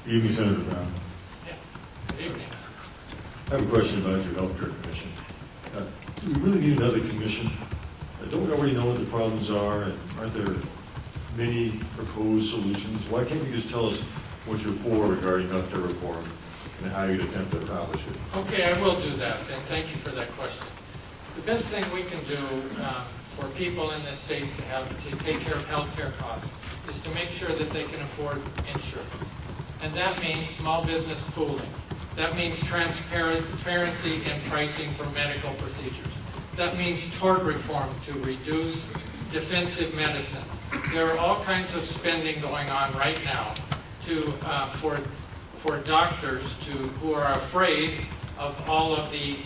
Evening, Senator Brown. Yes. Good evening. I have a question about your healthcare commission. Do we really need another commission? Don't we already know what the problems are, and aren't there many proposed solutions? Why can't you just tell us what you're for regarding healthcare reform and how you'd attempt to accomplish it? Okay, I will do that, and thank you for that question. The best thing we can do for people in this state to take care of healthcare costs is to make sure that they can afford insurance. And that means small business pooling. That means transparency in pricing for medical procedures. That means tort reform to reduce defensive medicine. There are all kinds of spending going on right now for doctors who are afraid of all of the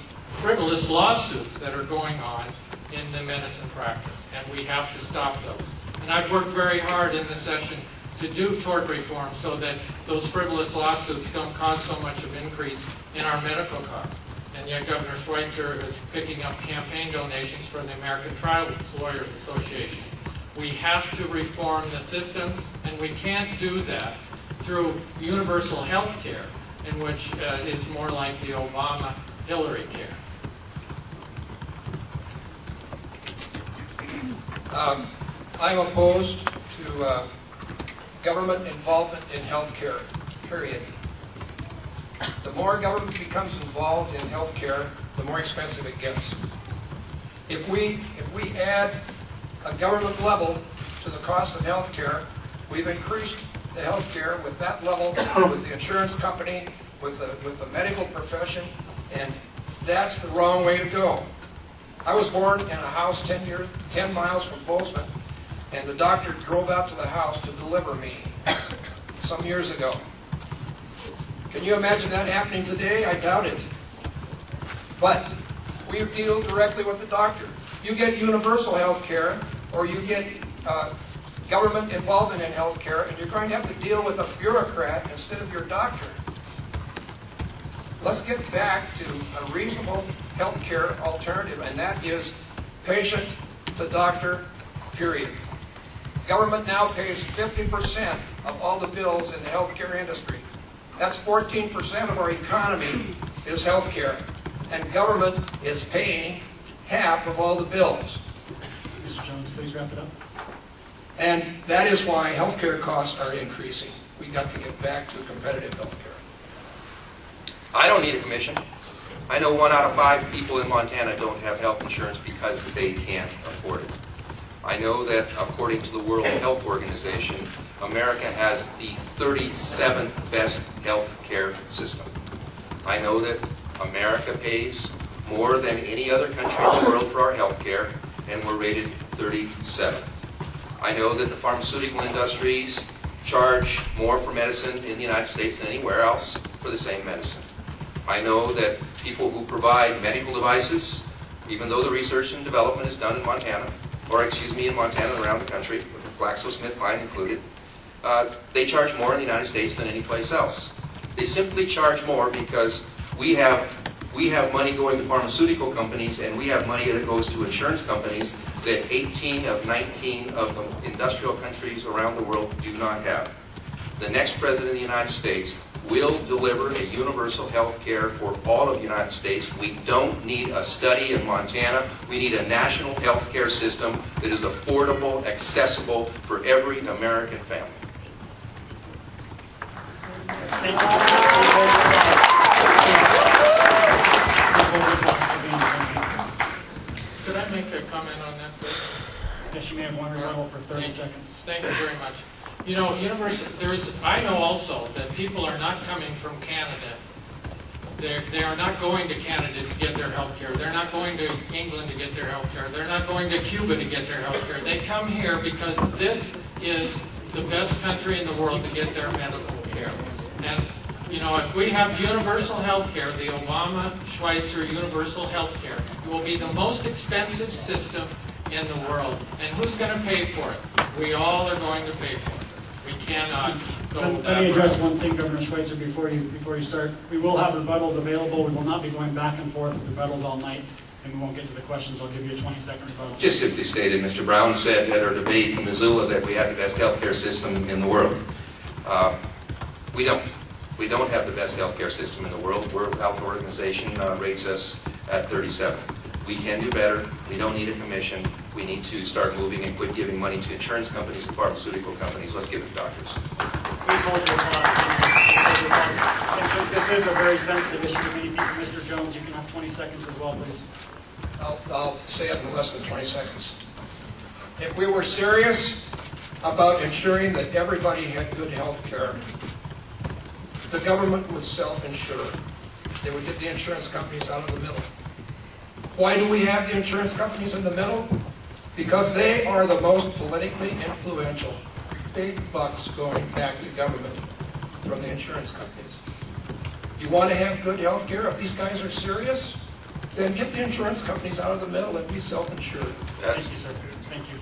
frivolous lawsuits that are going on in the medicine practice, and we have to stop those. And I've worked very hard in the session to do tort reform so that those frivolous lawsuits don't cause so much of increase in our medical costs. And yet Governor Schweitzer is picking up campaign donations for the American Trial Lawyers Association. We have to reform the system, and we can't do that through universal health care, in which is more like the Obama-Hillary care. I'm opposed to government involvement in health care, period. The more government becomes involved in health care, the more expensive it gets. If we add a government level to the cost of health care, we've increased the health care with that level, with the insurance company, with the medical profession, and that's the wrong way to go. I was born in a house 10 miles from Bozeman, and the doctor drove out to the house to deliver me some years ago. Can you imagine that happening today? I doubt it. But we deal directly with the doctor. You get universal health care, or you get government involvement in health care, and you're going to have to deal with a bureaucrat instead of your doctor. Let's get back to a reasonable health care alternative, and that is patient to doctor, period. Government now pays 50% of all the bills in the healthcare industry. That's 14% of our economy is healthcare, and government is paying half of all the bills. Mr. Jones, please wrap it up. And that is why healthcare costs are increasing. We've got to get back to competitive healthcare. I don't need a commission. I know 1 out of 5 people in Montana don't have health insurance because they can't afford it. I know that according to the World Health Organization, America has the 37th best health care system. I know that America pays more than any other country in the world for our health care, and we're rated 37th. I know that the pharmaceutical industries charge more for medicine in the United States than anywhere else for the same medicine. I know that people who provide medical devices, even though the research and development is done in Montana, in Montana and around the country, with GlaxoSmithKline included, they charge more in the United States than any place else. They simply charge more because we have money going to pharmaceutical companies, and we have money that goes to insurance companies that 18 of 19 of the industrial countries around the world do not have. The next president of the United States will deliver a universal health care for all of the United States. We don't need a study in Montana. We need a national health care system that is affordable, accessible for every American family. Could I make a comment on that, please? Yes, you may have one rebuttal for 30 seconds. Thank you very much. You know, I know also that people are not coming from Canada. They are not going to Canada to get their health care. They're not going to England to get their health care. They're not going to Cuba to get their health care. They come here because this is the best country in the world to get their medical care. And, you know, if we have universal health care, the Obama-Schweitzer universal health care, it will be the most expensive system in the world. And who's going to pay for it? We all are going to pay for it. We cannot go that Let me address route. one thing, Governor Schweitzer, before you start. We will have rebuttals available. We will not be going back and forth with rebuttals all night, and we won't get to the questions. I'll give you a 20-second rebuttal. Just simply stated, Mr. Brown said at our debate in Missoula that we have the best health care system in the world. We don't. We don't have the best healthcare system in the world. World Health Organization rates us at 37. We can do better. We don't need a commission. We need to start moving and quit giving money to insurance companies and pharmaceutical companies. Let's give it to doctors. Please hold your applause. And since this is a very sensitive issue to many people, Mr. Jones, you can have 20 seconds as well, please. I'll say it in less than 20 seconds. If we were serious about ensuring that everybody had good health care, the government would self-insure. They would get the insurance companies out of the middle. Why do we have the insurance companies in the middle? Because they are the most politically influential. Big bucks going back to government from the insurance companies. You want to have good health care? If these guys are serious, then get the insurance companies out of the middle and be self-insured. Thank you, sir. Thank you.